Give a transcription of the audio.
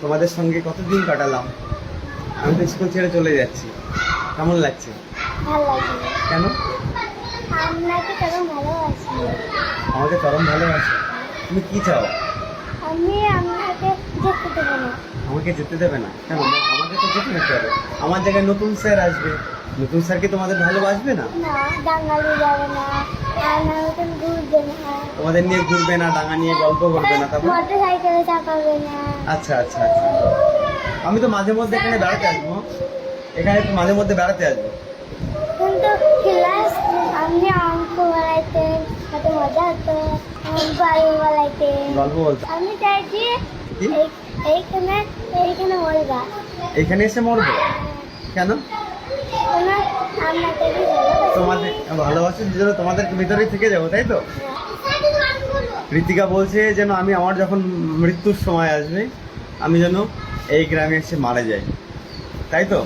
তোমাদের সঙ্গে কতদিন কাটালাম। আমি তো স্কুল ছেড়ে চলে যাচ্ছি, কেমন লাগছে? ভালো লাগে। কেন? আপনাকে তখন ভালোবাসি। আমাকে চরম ভালোবাসো। তুমি কি চাও? আমি আপনাকে যেতে দেবো না। আমাকে যেতে দেবে না কেন? আমাকে তো যেতে দিতে হবে। আমার জায়গায় নতুন স্যার আসবে, নতুন স্যার কি তোমাদের ভালোবাসবে না? না, ডাঙ্গালি যাবে না, আমার মতন ঘুরবে না, তোমাদের নিয়ে ঘুরবে না, ডাঙা নিয়ে গল্প করবে না, তারপর? মোটর সাইকেলে চাপাবে না। আচ্ছা আচ্ছা আচ্ছা, আমি তো মাঝে মধ্যে এখানে বেড়াতে আসবো, এখানে তো মাঝে মধ্যে বেড়াতে আসবো। কিন্তু ক্লাস আপনি অঙ্ক বলাইতেন, কত মজা হতো, গল্প বলাইতেন। গল্প বলতে আমি চাইছি কি? এইখানে এইখানে বলবা। এখানে এসে মরবো কেন? কেন? আপনাকে কি ভালোবাসি। তোমাদের ভালোবাসার জন্য তোমাদের ভিতরেই থেকে যাবো, তাই তো? ঋতিকা বলছে যেন আমি, আমার যখন মৃত্যুর সময় আসবে, আমি যেন এই গ্রামে এসে মারা যাই, তাই তো?